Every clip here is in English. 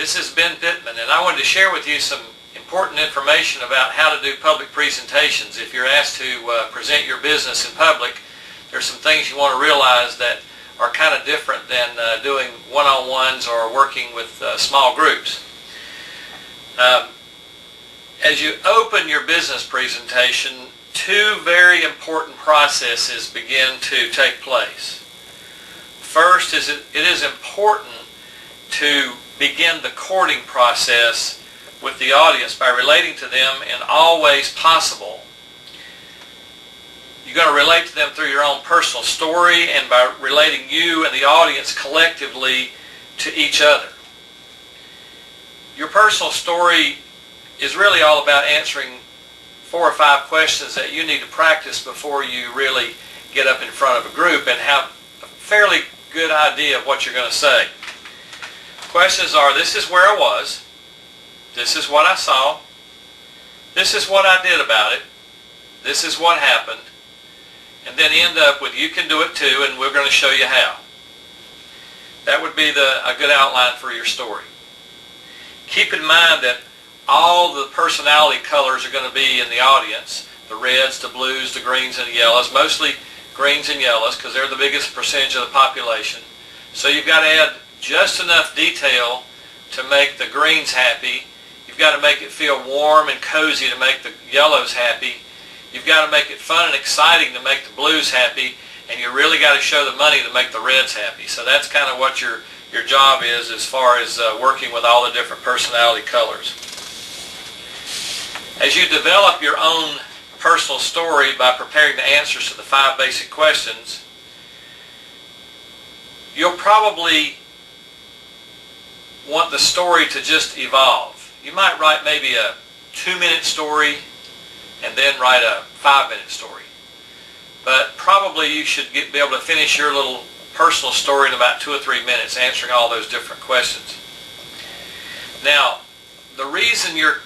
This is Ben Pittman, and I wanted to share with you some important information about how to do public presentations. If you're asked to present your business in public, there's some things you want to realize that are kind of different than doing one-on-ones or working with small groups. As you open your business presentation, two very important processes begin to take place. First, it is important to begin the courting process with the audience by relating to them in all ways possible. You're going to relate to them through your own personal story and by relating you and the audience collectively to each other. Your personal story is really all about answering 4 or 5 questions that you need to practice before you really get up in front of a group and have a fairly good idea of what you're going to say. Questions are, this is where I was, this is what I saw, this is what I did about it, this is what happened, and then end up with, you can do it too, and we're going to show you how. That would be a good outline for your story. Keep in mind that all the personality colors are going to be in the audience, the reds, the blues, the greens, and the yellows, mostly greens and yellows because they're the biggest percentage of the population. So you've got to add just enough detail to make the greens happy. You've got to make it feel warm and cozy to make the yellows happy. You've got to make it fun and exciting to make the blues happy, and you really got to show the money to make the reds happy. So that's kind of what your job is as far as working with all the different personality colors. As you develop your own personal story by preparing the answers to the 5 basic questions, you'll probably want the story to just evolve. You might write maybe a 2-minute story and then write a 5-minute story. But probably you should be able to finish your little personal story in about 2 or 3 minutes answering all those different questions. Now, the reason you're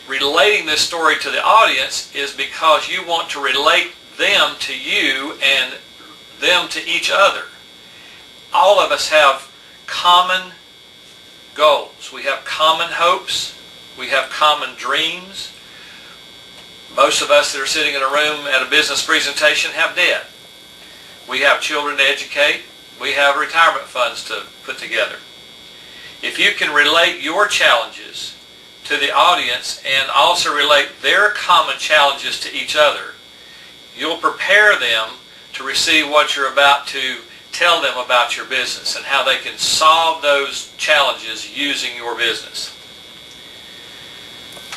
relating this story to the audience is because you want to relate them to you and them to each other. All of us have common goals. We have common hopes. We have common dreams. Most of us that are sitting in a room at a business presentation have debt. We have children to educate. We have retirement funds to put together. If you can relate your challenges to the audience and also relate their common challenges to each other, you'll prepare them to receive what you're about to tell them about your business and how they can solve those challenges using your business.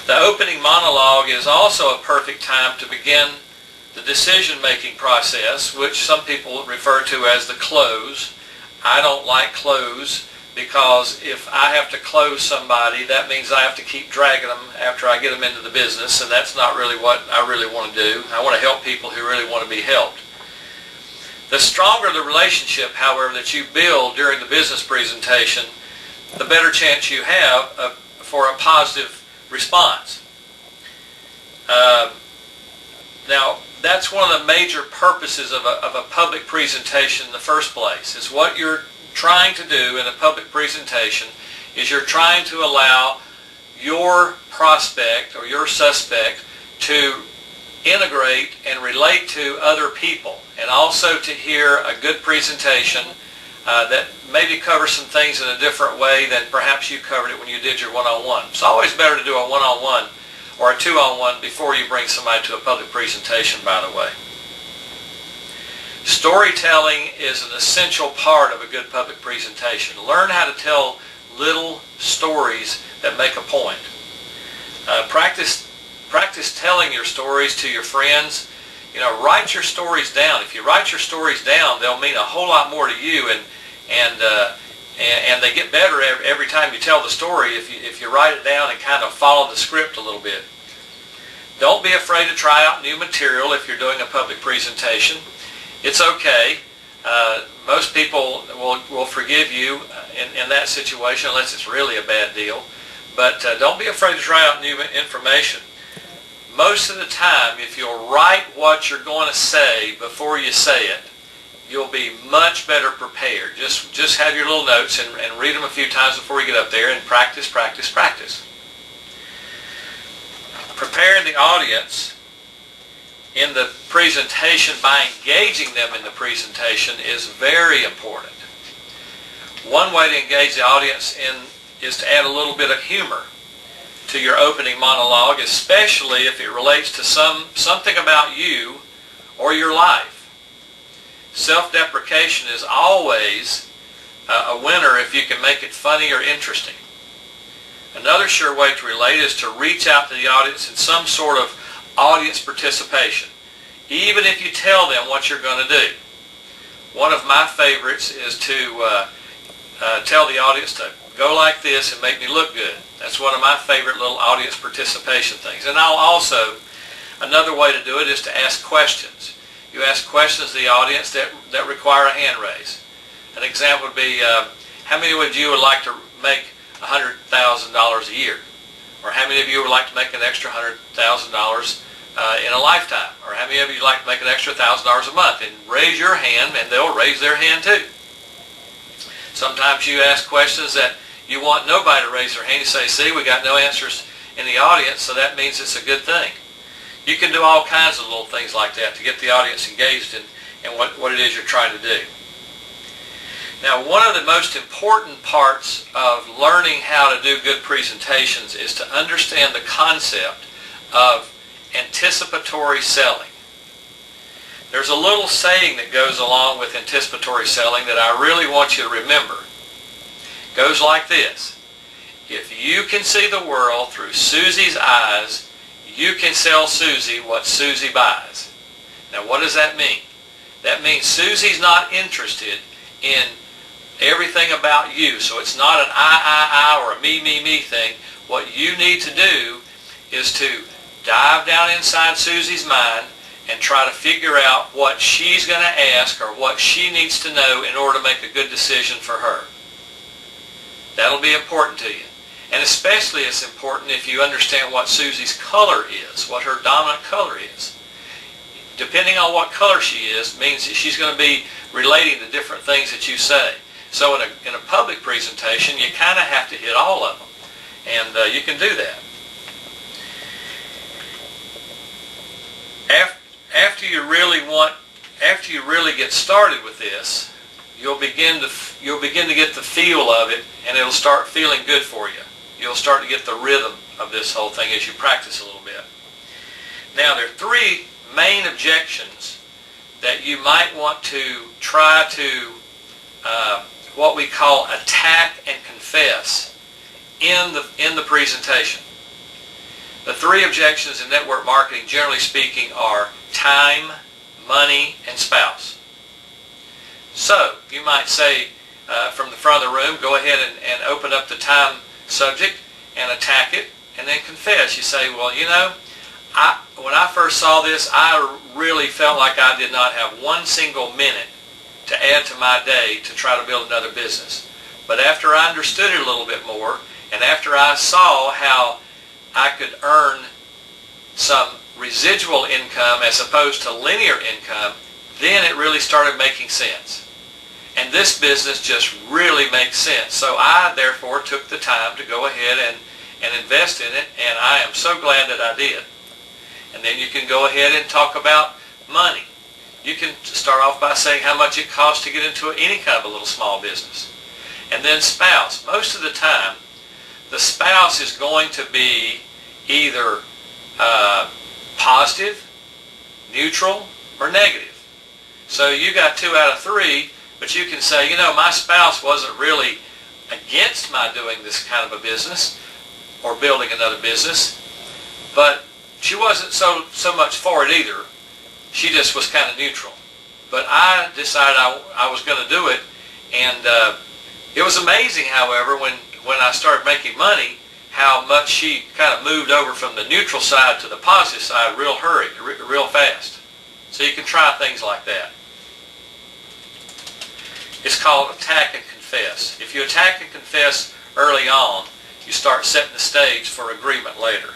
The opening monologue is also a perfect time to begin the decision-making process, which some people refer to as the close. I don't like close because if I have to close somebody, that means I have to keep dragging them after I get them into the business, and that's not really what I really want to do. I want to help people who really want to be helped. The stronger the relationship, however, that you build during the business presentation, the better chance you have for a positive response. Now, that's one of the major purposes of a public presentation in the first place. Is what you're trying to do in a public presentation is you're trying to allow your prospect or your suspect to integrate and relate to other people, and also to hear a good presentation that maybe covers some things in a different way than perhaps you covered it when you did your one-on-one. It's always better to do a one-on-one or a 2-on-1 before you bring somebody to a public presentation, by the way. Storytelling is an essential part of a good public presentation. Learn how to tell little stories that make a point. Practice telling your stories to your friends. Write your stories down. If you write your stories down, they'll mean a whole lot more to you, and they get better every time you tell the story if you write it down and kind of follow the script a little bit. Don't be afraid to try out new material if you're doing a public presentation. It's okay. Most people will forgive you in that situation unless it's really a bad deal. But don't be afraid to try out new information. Most of the time, if you'll write what you're going to say before you say it, you'll be much better prepared. Just have your little notes and read them a few times before you get up there and practice, practice, practice. Preparing the audience in the presentation by engaging them in the presentation is very important. One way to engage the audience is to add a little bit of humor to your opening monologue, especially if it relates to something about you or your life. Self-deprecation is always a winner if you can make it funny or interesting. Another sure way to relate is to reach out to the audience in some sort of audience participation, even if you tell them what you're going to do. One of my favorites is to tell the audience to go like this and make me look good. That's one of my favorite little audience participation things. And another way to do it is to ask questions. You ask questions to the audience that require a hand raise. An example would be, how many of you would like to make $100,000 a year? Or how many of you would like to make an extra $100,000 in a lifetime? Or how many of you would like to make an extra $1,000 a month? And raise your hand, and they'll raise their hand too. Sometimes you ask questions that you want nobody to raise their hand. You say, see, we got no answers in the audience, so that means it's a good thing. You can do all kinds of little things like that to get the audience engaged in what it is you're trying to do. Now, one of the most important parts of learning how to do good presentations is to understand the concept of anticipatory selling. There's a little saying that goes along with anticipatory selling that I really want you to remember. It goes like this: if you can see the world through Susie's eyes, you can sell Susie what Susie buys. Now, what does that mean? That means Susie's not interested in everything about you. So it's not an I or a me thing. What you need to do is to dive down inside Susie's mind and try to figure out what she's going to ask or what she needs to know in order to make a good decision for her. That'll be important to you. And especially it's important if you understand what Susie's color is, what her dominant color is. Depending on what color she is, means that she's going to be relating to different things that you say. So in a public presentation, you kind of have to hit all of them. And you can do that. After you really get started with this, you'll begin to get the feel of it, and it'll start feeling good for you. You'll start to get the rhythm of this whole thing as you practice a little bit. Now, there are three main objections that you might want to try to what we call attack and confess in the presentation. The three objections in network marketing, generally speaking, are time, money, and spouse. So, you might say from the front of the room, go ahead and open up the time subject and attack it, and then confess. You say, well, you know, when I first saw this, I really felt like I did not have one single minute to add to my day to try to build another business. But after I understood it a little bit more, and after I saw how I could earn some residual income as opposed to linear income, then it really started making sense. And this business just really makes sense. So I, therefore, took the time to go ahead and invest in it, and I am so glad that I did. And then you can go ahead and talk about money. You can start off by saying how much it costs to get into any kind of a little small business. And then spouse. Most of the time, the spouse is going to be either positive, neutral, or negative. So you got 2 out of 3, but you can say, you know, my spouse wasn't really against my doing this kind of a business or building another business, but she wasn't so much for it either. She just was kind of neutral. But I decided I was going to do it, and it was amazing, however, when I started making money, how much she kind of moved over from the neutral side to the positive side real fast. So you can try things like that. It's called attack and confess. If you attack and confess early on, you start setting the stage for agreement later.